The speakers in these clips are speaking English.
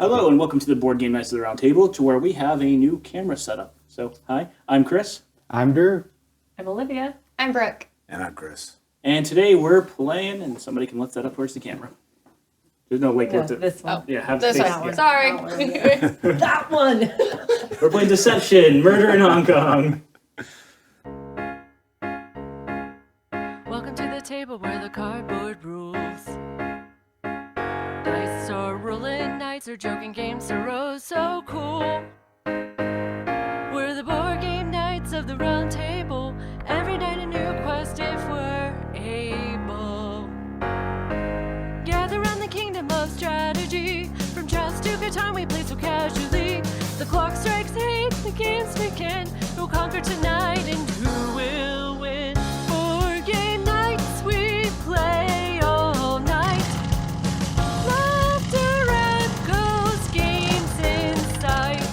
Hello and welcome to the Board Game Nights of the Round Table, to where we have a new camera setup. So, hi, I'm Chris. I'm Drew. I'm Olivia. I'm Brooke. And I'm Chris. And today we're playing, and somebody can lift that up towards the camera. There's no wait, lift it. This one. Yeah, have This face, one. yeah. Sorry. That one. We're playing Deception, Murder in Hong Kong. Welcome to the table where the cardboard rules. Dice are rolling, nights are joking, games are oh so cool. We're the board game nights of the round table. Every night a new quest if we're able. Gather around the kingdom of strategy. From chess to Catan we play so casually. The clock strikes 8, the games begin. Who'll conquer tonight and who will win? Board game nights we play all night. Laughter echoes, games in sight.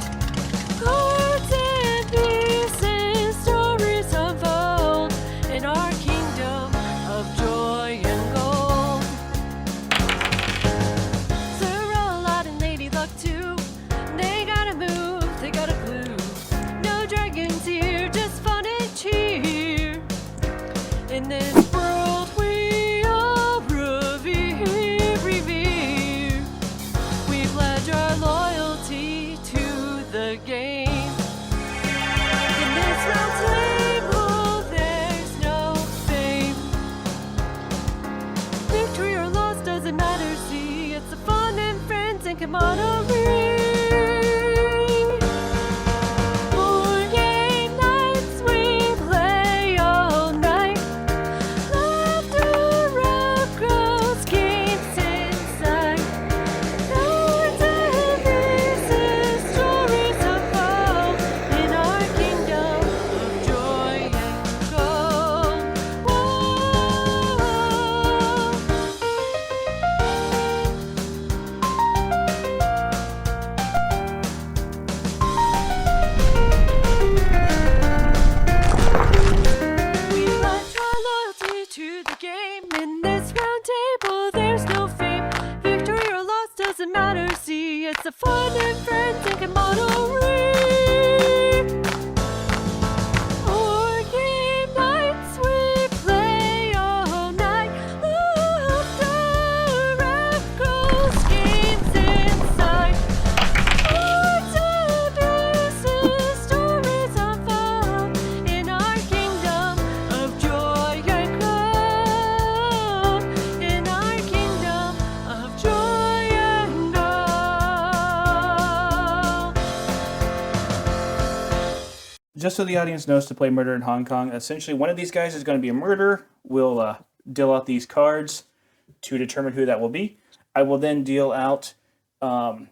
Cards and pieces, stories unfold in our kingdom of joy and gold. Sir Aladdin and Lady Luck too. They gotta move, they got a clue. No dragons here, just fun and cheer. In this world we all revere. We pledge our loyalty to the game. In this round table, there's no fame. Victory or loss doesn't matter, see. It's the fun and friends and camaraderie. Board game nights, we play all night. Laughter echoes, games inside. Cards and pieces, stories unfold in our kingdom of joy and gold. We pledge our loyalty to the game. In this round table, there's no fame. Victory or loss doesn't matter. See, it's the fun and friends and camaraderie. Board game nights, we play all night. Laughter echoes, games inside. Cards and pieces, stories unfold in our kingdom of joy and gold. In our kingdom of joy and gold. Just so the audience knows, to play Murder in Hong Kong, essentially one of these guys is going to be a murderer. We'll deal out these cards to determine who that will be. I will then deal out 4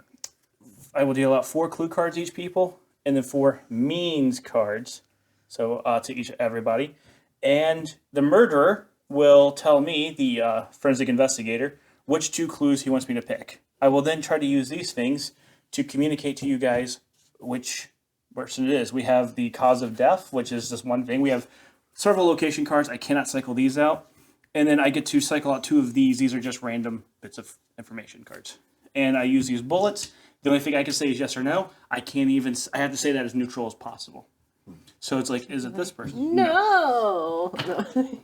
clue cards each people, and then 4 means cards, so to everybody. And the murderer will tell me, the forensic investigator, which 2 clues he wants me to pick. I will then try to use these things to communicate to you guys which person it is. We have the cause of death, which is just one thing. We have several location cards. I cannot cycle these out. And then I get to cycle out 2 of these. These are just random bits of information cards. And I use these bullets. The only thing I can say is yes or no. I have to say that as neutral as possible. So it's like, is it this person? No.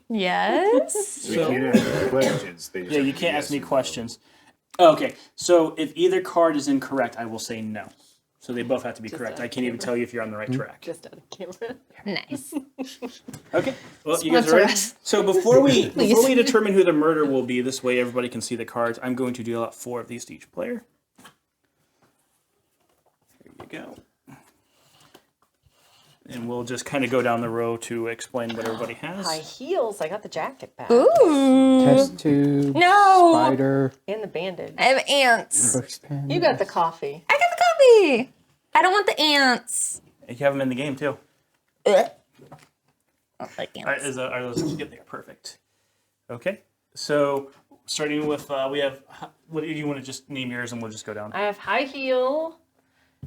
Yes. So you can't ask questions. They just Yeah, have you to can't be ask yes me or no. questions. Okay, so if either card is incorrect, I will say no. So they both have to be correct. I can't even tell you if you're on the right track. Just on camera. Nice. Okay. Well, you guys Sponsor are ready? us. So before we determine who the murderer will be, this way everybody can see the cards, I'm going to deal out 4 of these to each player. Here you go. And we'll just kind of go down the row to explain what everybody has. High heels. I got the jacket back. Ooh. Test tube. No. Spider. And the bandage. I have ants. Push pen. You got the coffee. I got the coffee. I don't want the ants. You have them in the game too. Ugh. I don't like All right, ants. are those get there? Perfect. Okay. So starting with we have. What do you want to just name yours, and we'll just go down. I have high heel,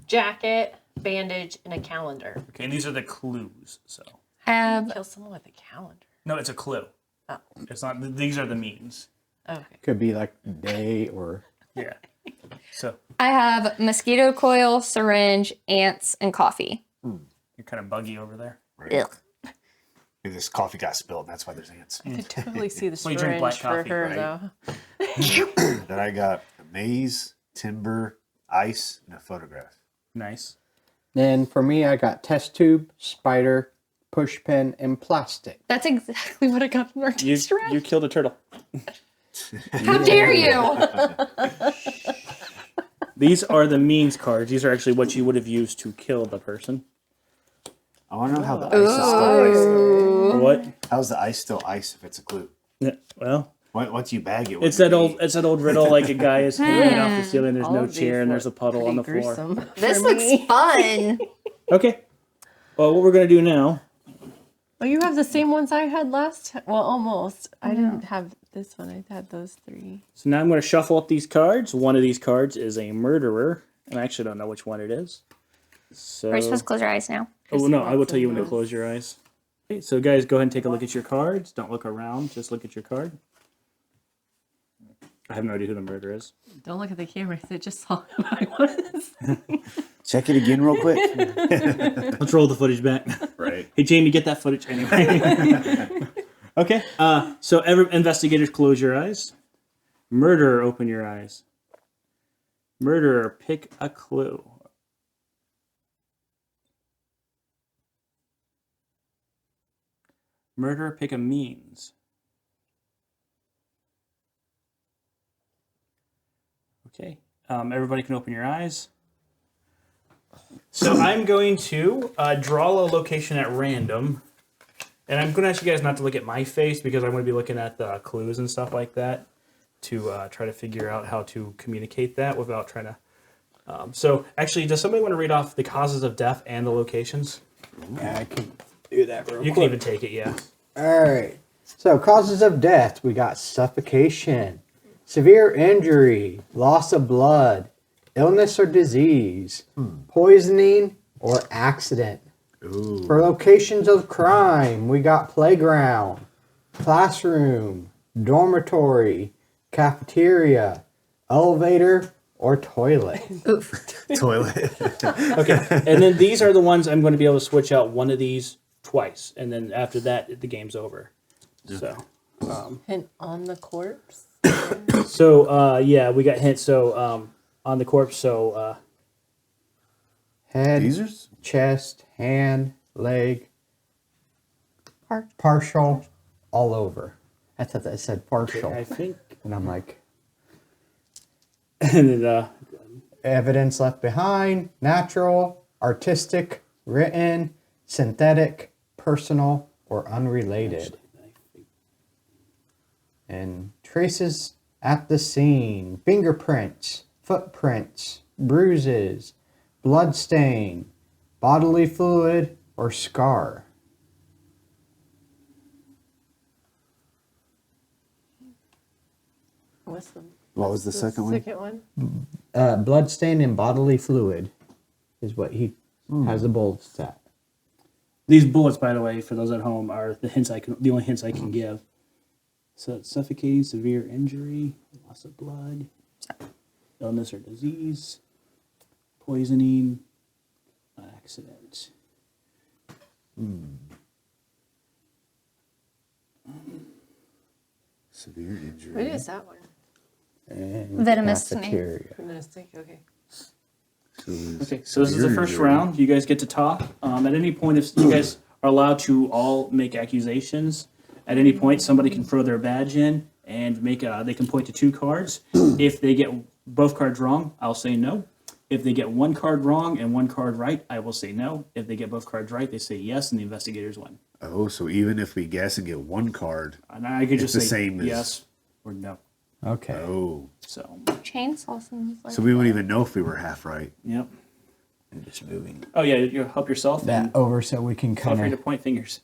jacket, bandage, and a calendar. Okay, and these are the clues. So Have Kill someone with a calendar. no, it's a clue. Oh. It's not. These are the means. Okay. Could be like day or Yeah. So I have mosquito coil, syringe, ants, and coffee. You're kind of buggy over there. Right. Ugh. Maybe this coffee got spilled. That's why there's ants. I could totally see the Well, you drink black syringe for coffee, her, right? though. Then I got a maze, timber, ice, and a photograph. Nice. Then for me, I got test tube, spider, push pin, and plastic. That's exactly what I got from our You test run. you killed a turtle. How dare you? These are the means cards. These are actually what you would have used to kill the person. I want to know how the ice is still ice. Though. What? How's the ice still ice if it's a clue? Yeah, well, Once you bag it, it's that old riddle. Like a guy is hanging off the ceiling. There's All no of these chair and there's a look puddle on the pretty floor. gruesome This for looks me. fun. Okay. Well, what we're gonna do now? Oh, you have the same ones I had last? Well, almost. I didn't have this one. I had those 3. So now I'm going to shuffle up these cards. One of these cards is a murderer, and I actually don't know which one it is. So, Are you supposed to close your eyes now? oh no, I will tell you when to close your eyes. Okay, so guys, go ahead and take a look at your cards. Don't look around. Just look at your card. I have no idea who the murderer is. Don't look at the camera. They just saw who I was. Check it again real quick. Let's roll the footage back. Right. Hey, Jamie, get that footage anyway. Okay. So, every investigators, close your eyes. Murderer, open your eyes. Murderer, pick a clue. Murderer, pick a means. Okay. Everybody can open your eyes. So I'm going to draw a location at random. And I'm going to ask you guys not to look at my face because I'm going to be looking at the clues and stuff like that to try to figure out how to communicate that without trying to. So actually, does somebody want to read off the causes of death and the locations? Yeah, I can do that real You can quick. even take it, yeah. All right. So causes of death, we got suffocation, severe injury, loss of blood, illness or disease, poisoning, or accident. Ooh. For locations of crime, we got playground, classroom, dormitory, cafeteria, elevator, or toilet. Toilet. Okay, and then these are the ones I'm going to be able to switch out one of these twice, and then after that, the game's over. So, And on the corpse. yeah, we got hints. So, on the corpse, so, Head, Teasers? chest, hand, leg, partial, all over. I thought that said partial. I think, And I'm like, and then, evidence left behind, natural, artistic, written, synthetic, personal, or unrelated. And traces at the scene, fingerprints, footprints, bruises, blood stain, bodily fluid, or scar. What's the What was the second one? second one? Blood stain and bodily fluid is what he has the bullet set. these bullets, by the way, for those at home, are the only hints I can give. So, it's suffocating, severe injury, loss of blood, illness or disease, poisoning, accident. Severe injury. What is that one? And Venomous snake. cafeteria. Mistake. Okay. Okay, so this is the first round. You guys get to talk. At any point, if you guys are allowed to all make accusations, at any point somebody can throw their badge in and make they can point to 2 cards. If they get both cards wrong, I'll say no. If they get 1 card wrong and 1 card right, I will say no. If they get both cards right, they say yes, and the investigators win. Oh, so even if we guess and get 1 card. And I could just the say same as- yes or no. Okay. Oh. So, Chainsaw seems like So we wouldn't even know if we were half right. yep. I'm just moving Oh yeah, you help yourself. that And over so we can feel kind free to of, point fingers.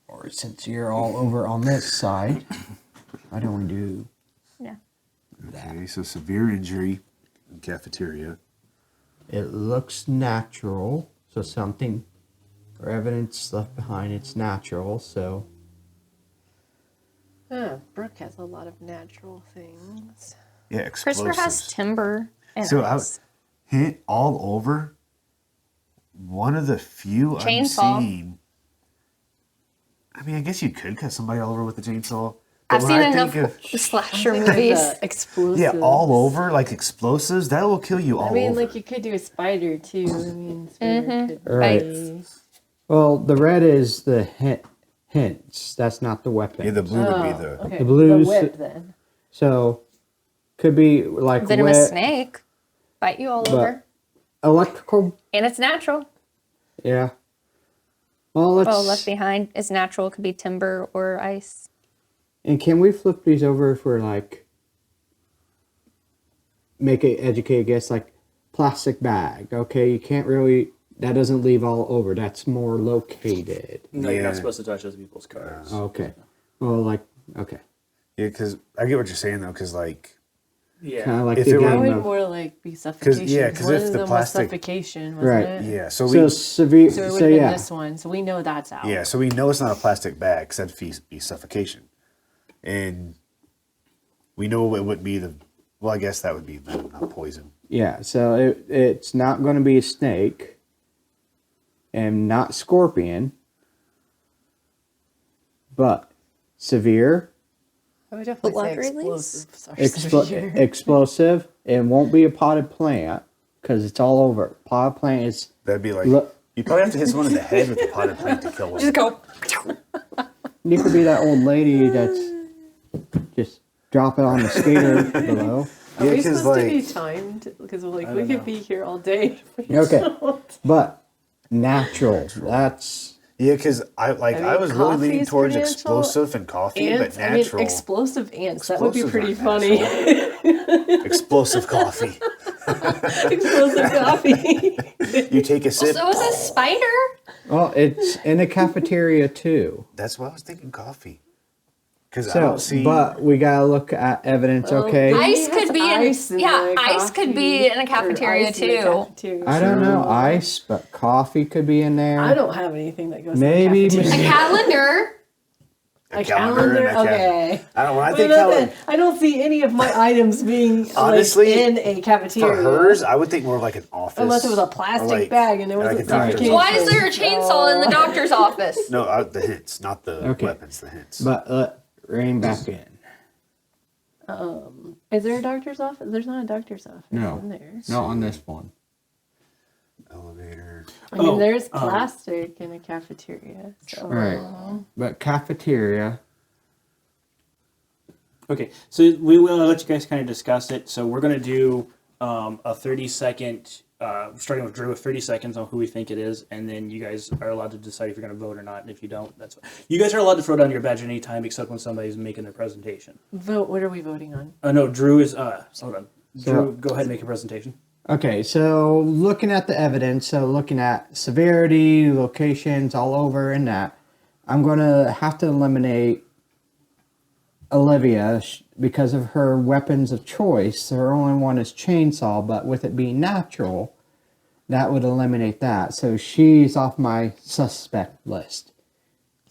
or since you're all over on this side, why don't we do Yeah. Okay, so severe injury in cafeteria. it looks natural, so something or evidence left behind, it's natural, so Brooke has a lot of natural things. Yeah, explosives. Christopher has timber and So ice. hint all over. One of the few I'm Chainsaw. seeing. I mean, I guess you could cut somebody all over with a chainsaw. But I've when seen I enough think of- slasher Like movies. the explosives. yeah, all over like explosives. That will kill you all I mean, over. like you could do a spider too. I mean, spider could Right. be- Well, the red is the hints. That's not the weapon. yeah, the blue would be Oh, the. okay. The blues- The whip then. So could be like Venomous whip, snake. Bite you all But- over. electrical. And it's natural. Yeah. Well, let's. Oh, left behind is natural. Could be timber or ice. And can we flip these over if we're like make an educated guess, like plastic bag? Okay, you can't really. That doesn't leave all over. That's more located. No, you're not Yeah. supposed to touch other people's cards. Okay. Well, like okay, Yeah, because I get what you're saying though. Because like, Yeah. kind of like If the it were- That game would of more like be suffocation. yeah, 'cause one if of the them plastic- was suffocation, wasn't Right. it? yeah. So so we severe. So it would So have been yeah, this one. So we know that's out. yeah, so we know it's not a plastic bag because that'd be suffocation, and we know it would be the. Well, I guess that would be not poison. yeah. So it's not going to be a snake, and not scorpion, but severe. I would definitely say Blood release? explosives are severe. Explosive. It won't be a potted plant because it's all over. Potted plant is That'd be like Look- you probably have to hit someone in the head with a potted plant to kill one. Just go. you could be that old lady that's just drop it on the skater below. Are Yeah, we 'cause, supposed to be like- timed? Because like we don't could know. be here all day. Okay, but natural. That's Yeah, because I mean, was really coffee leaning is towards pretty natural. explosive and coffee, Ants, but I mean, natural explosive ants. That would be Explosives pretty aren't funny. explosive coffee. explosive coffee. You take a sip. So is a spider? well, it's in a cafeteria too. That's why I was thinking coffee. Because I So, don't see. but we gotta look at evidence. Okay, Ice Maybe could be has in- ice yeah, the ice could be coffee, in a or cafeteria, ice in the too. cafeteria. I don't know ice, but coffee could be in there. I don't have anything that goes Maybe in the A cafeteria. calendar. A calendar? and a calendar. Okay. I don't. When I Wait, think nothing. calendar, I don't see any of my items being Honestly, like, in a cafeteria. for hers, I would think more of like an office. Unless it was a or plastic like- bag and there like wasn't a doctor's suffocation. Why is there a chainsaw in the doctor's office? No, the hints, not the Okay. weapons. The hints. But rein back in. Is there a doctor's office? There's not a doctor's office No. in there. Not on this one. Elevator. I mean, Oh, there's plastic in a cafeteria. So. Right. But cafeteria. Okay, so we will let you guys kind of discuss it. So we're going to do a 30-second, starting with Drew, with 30 seconds on who we think it is, and then you guys are allowed to decide if you're going to vote or not. And if you don't, that's fine. You guys are allowed to throw down your badge at any time except when somebody's making their presentation. Vote. What are we voting on? No, Drew is. Hold on. So- Drew, go ahead and make a presentation. Okay, so looking at the evidence, so looking at severity, locations all over and that, I'm going to have to eliminate Olivia because of her weapons of choice. Her only one is chainsaw, but with it being natural, that would eliminate that. So she's off my suspect list.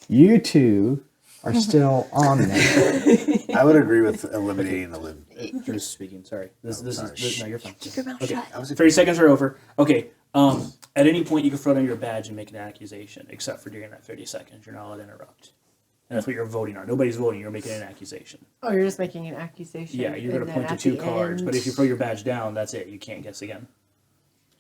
You two are still on there. I would agree with eliminating the limb. Drew's speaking. Sorry. This sorry. is no, you're fine. Your mouth Okay. shut. 30 seconds are over. Okay. At any point, you can throw down your badge and make an accusation, except for during that 30 seconds. You're not allowed to interrupt. And that's what you're voting on. Nobody's voting. You're making an accusation. Oh, you're just making an accusation. Yeah, you're going and to then point to at two the cards. end- But if you throw your badge down, that's it. You can't guess again.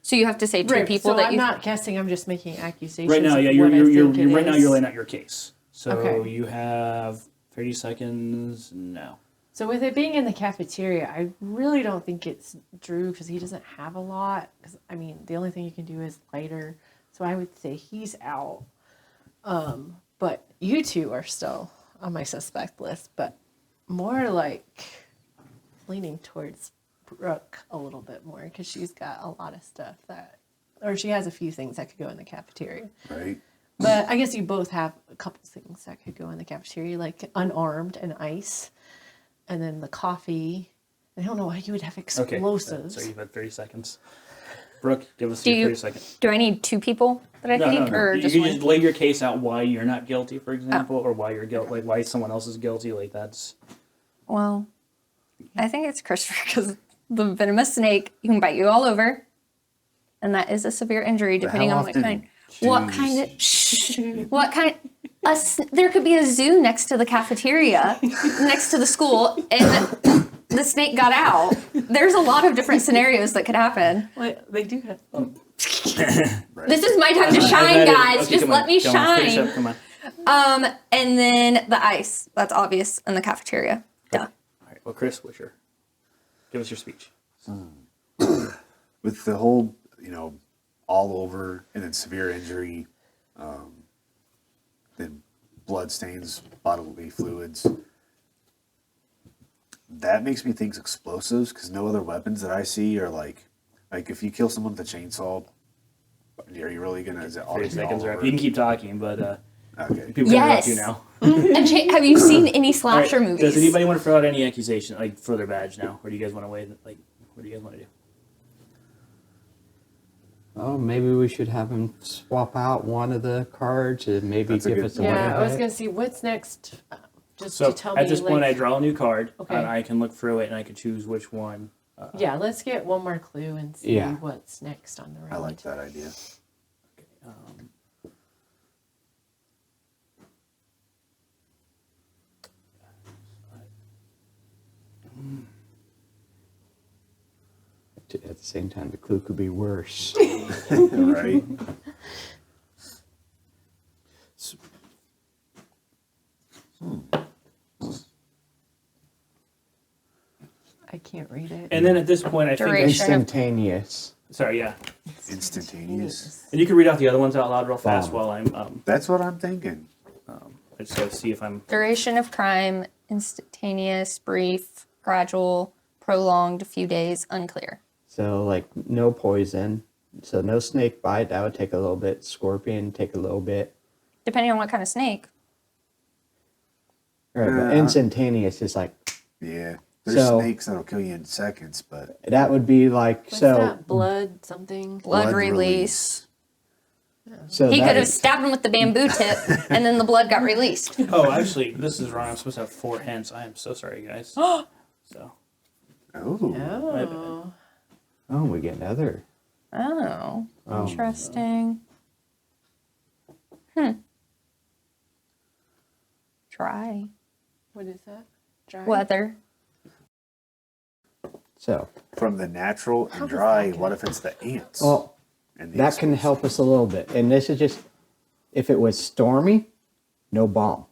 So you have to say two Right, people so that I'm you. not guessing. I'm just making accusations. Right now, of yeah, what I think right it now is. you're laying out your case. So Okay. you have 30 seconds now. So with it being in the cafeteria, I really don't think it's Drew because he doesn't have a lot. 'Cause, I mean, the only thing you can do is lighter. So I would say he's out. But you two are still on my suspect list, but more like leaning towards Brooke a little bit more because she's got a lot of stuff that, or she has a few things that could go in the cafeteria. Right. But I guess you both have a couple things that could go in the cafeteria, like unarmed and ice, and then the coffee. I don't know why you would have Okay. explosives. So you've had 30 seconds. Brooke, give us Do your you- 30 seconds. Do I need two people that I No, think, no. or You just can one? just lay your case out why you're not guilty, for example, or why you're guilty, like why someone else is guilty. Like that's. Well, I think it's Christopher because the venomous snake you can bite you all over, and that is a severe injury depending how on what often? kind. What kind of? Shh, what kind? There could be a zoo next to the cafeteria, next to the school, and the snake got out. There's a lot of different scenarios that could happen. What they do have. This is my time to shine, I've had it. guys. Okay, Just come let on, me come on, finish shine. up, come on. And then the ice. That's obvious in the cafeteria. Duh. All right. Well, Chris, give us your speech. With the whole, all over and then severe injury, then blood stains, bodily fluids. That makes me think explosives because no other weapons that I see are like if you kill someone with a chainsaw, are you really gonna? Is it all 30 gonna be seconds all are up. over? You can keep talking, but Okay. people can interrupt Yes. you now. And have you seen any All right, slasher does movies? anybody want to throw out any accusation, like for their badge now, or do you guys want to wait? Like, what do you guys want to do? Oh, maybe we should have him swap out one of the cards and maybe That's a give good us a point. Yeah, I was way gonna see what's next. Just So to tell me. at this point, I like, draw a new card, Okay. and I can look through it, and I can choose which one. yeah, let's get one more clue and see Yeah. what's next on the road. I like that idea. At the same time, the clue could be worse. Right. I can't read it. And then at this point, I think. Duration. Instantaneous. Sorry, yeah. Instantaneous. And you can read out the other ones out loud real fast Wow. while I'm. That's what I'm thinking. I just gotta see if I'm. Duration of crime, instantaneous, brief, gradual, prolonged, a few days, unclear. So, like, no poison. So, no snake bite. That would take a little bit. Scorpion, take a little bit. Depending on what kind of snake. Right, but instantaneous is like, Yeah. There's So- snakes that'll kill you in seconds, but that would be like, What's so. that? Blood something. Blood, Blood release. So He that could have is- stabbed him with the bamboo tip, and then the blood got released. Oh, actually, this is wrong. I'm supposed to have 4 hints. I am so sorry, guys. So. oh, Oh. Oh, we get another. Oh, Oh. interesting. Dry. What is that? Dry? Weather. So, from the natural How and does dry. that What go? if it's the ants? well, and the that can explosives? help us a little bit. And this is just, if it was stormy, no bomb.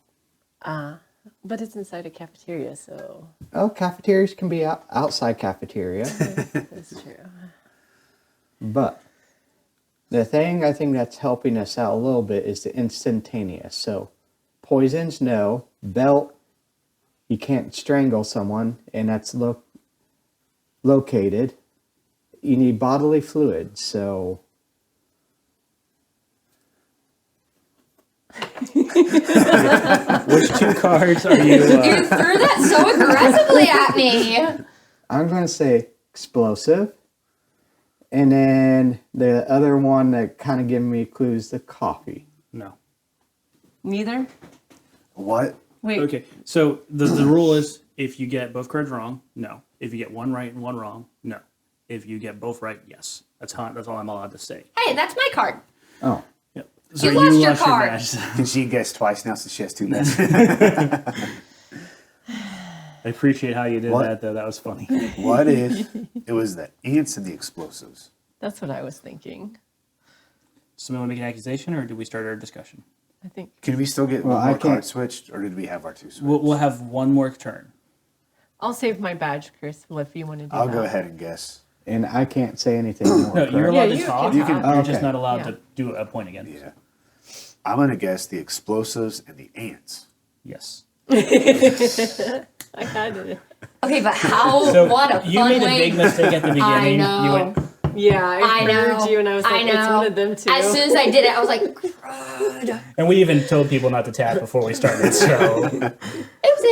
But it's inside a cafeteria, so Oh, cafeterias can be outside cafeteria. that's true. But the thing I think that's helping us out a little bit is the instantaneous. So poisons, no. Belt, you can't strangle someone, and that's located. You need bodily fluids, so Which 2 cards are you? You threw that so aggressively at me. I'm going to say explosive. And then the other one that kind of giving me clues, the coffee. No. Neither? What? Wait. Okay, so the rule is if you get both cards wrong, no. If you get one right and one wrong, no. If you get both right, yes. That's all I'm allowed to say. Hey, that's my card. Oh, Yep. You lost your card. badge. Can she guess twice now since she has 2 bets? I appreciate how you did What? that, though. That was funny. What if it was the ants and the explosives? That's what I was thinking. Someone want to make an accusation, or do we start our discussion? I think. Can we still get Well, one I more card can't- switched, or did we have our 2 switched? We'll have one more turn. I'll save my badge, Chris. Well, if you want to do I'll that. go ahead and guess. and I can't say anything more. No, you're correct? allowed Yeah, to you talk. can You can, talk. you're just Okay. not allowed Yeah. to do a point again. Yeah. I'm gonna guess the explosives and the ants. Yes. I had it. Okay, but how? So what a you fun made a way. big mistake at the beginning. I know. You went, Yeah, I I heard know. you, and I was like, I know. it's one of them too. As soon as I did it, I was like, And we even told people not to tap before we started. So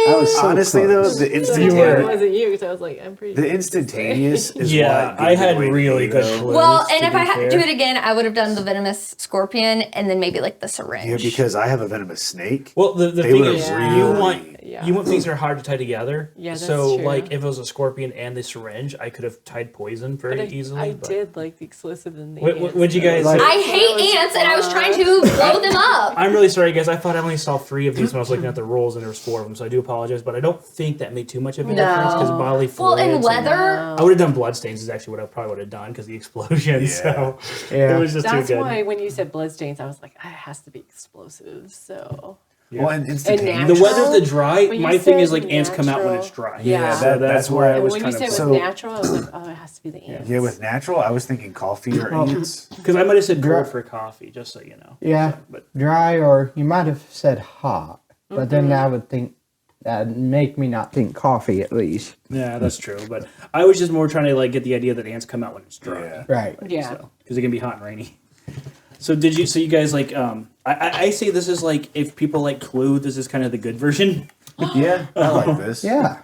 I was so Honestly, close. though, the It instantaneous, wasn't you, because I was like, I'm pretty. the instantaneous is yeah, what I gave it had away to really me, good though. clues. Well, to and if be I had to fair. do it again, I would have done the venomous scorpion and then maybe like the syringe. Yeah, because I have a venomous snake. Well, the They thing would've is, really- you want things that are hard to tie together. Yeah, that's so true. like if it was a scorpion and the syringe, I could have tied poison very But easily. I but- did like the exclusive and the Would you guys? Like- I hate ants, and I was trying to blow them up. I'm really sorry, guys. I thought I only saw 3 of these when I was looking at the rules, and there was 4 of them. So I do apologize, but I don't think that made too much of a difference because bodily Well, fluids. and and- leather. I would have done bloodstains. Is actually what I probably would have done because the explosion. Yeah. So Yeah. it was just That's too good. why when you said bloodstains, I was like, ah, it has to be explosive. So Yeah. Well, and instantaneous. The natural. weather, the dry. When you My thing is said like ants come out when it's natural- dry. Yeah. so that's where I and was when you kind said it of. was So- natural, I was like, oh, it has to be the ants. Yeah, with natural, I was thinking coffee or ants. Because I might have said Dry- cold for coffee, just so you know. Yeah, But dry, or you might have said hot, but then Mm-hmm. I would think that'd make me not think coffee at least. yeah, that's true. But I was just more trying to like get the idea that ants come out when it's dry. Yeah. Right. Yeah. Because it can be hot and rainy. So did you? So you guys like? I say this is like if people like Clue, this is kind of the good version. Yeah, I like this. Yeah.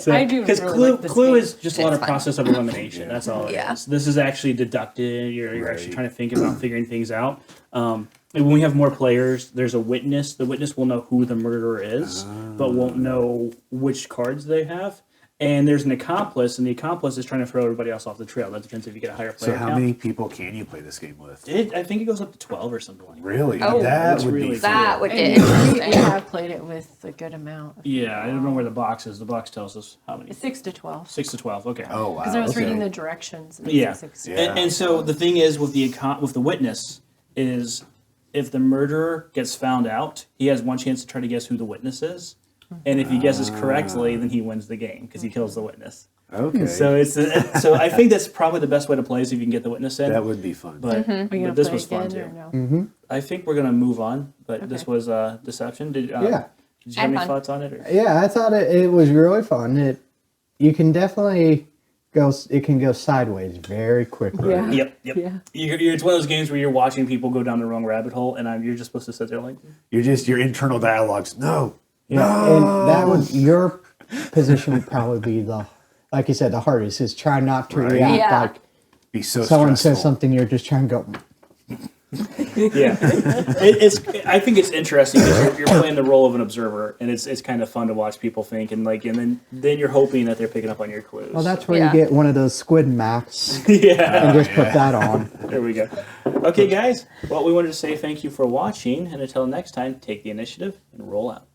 I do Because really Clue, like this Clue game. is just a lot of process of elimination. That's all it is. Yeah. This is actually deducted. You're actually Right. trying to think about figuring things out. And when we have more players, there's a witness. The witness will know who the murderer is, but won't know which cards they have. And there's an accomplice, and the accomplice is trying to throw everybody else off the trail. That depends if you get a higher player So how count. many people can you play this game with? I think it goes up to 12 or something like that. Really? Oh, that that's would really be cool. That fun. would And get we interesting. have played it with a good amount. Yeah, I don't know where the box is. The box tells us how many. It's 6 to 12. 6 to 12. Okay. Oh wow. Because I was okay. reading the directions. And Yeah. it's 6 to Yeah. 12. And so the thing is with the witness is if the murderer gets found out, he has one chance to try to guess who the witness is, and if he guesses correctly, then he wins the game because he kills the witness. Okay. So so I think that's probably the best way to play is if you can get the witness in. that would be fun. But, Are you but gonna this play was fun again too. or no? I think we're gonna move on. But this Okay. was Deception. Did Yeah. Did you have Had any fun. thoughts on it? Or? Yeah, I thought it was really fun. You can definitely it can go sideways very quickly. Yeah. Yep. Yeah. It's one of those games where you're watching people go down the wrong rabbit hole, and you're just supposed to sit there like, Your internal dialogues. No. Yeah, and that would your position would probably be like you said, the hardest is try not to Right. react Yeah. like Be so someone stressful. says something, you're just trying to go. yeah. I think it's interesting because you're playing the role of an observer, and it's kind of fun to watch people think, and then you're hoping that they're picking up on your clues. Well, that's where Yeah. you get one of those squid masks yeah. and just put that on. There we go. Okay, guys. Well, we wanted to say thank you for watching, and until next time, take the initiative and roll out.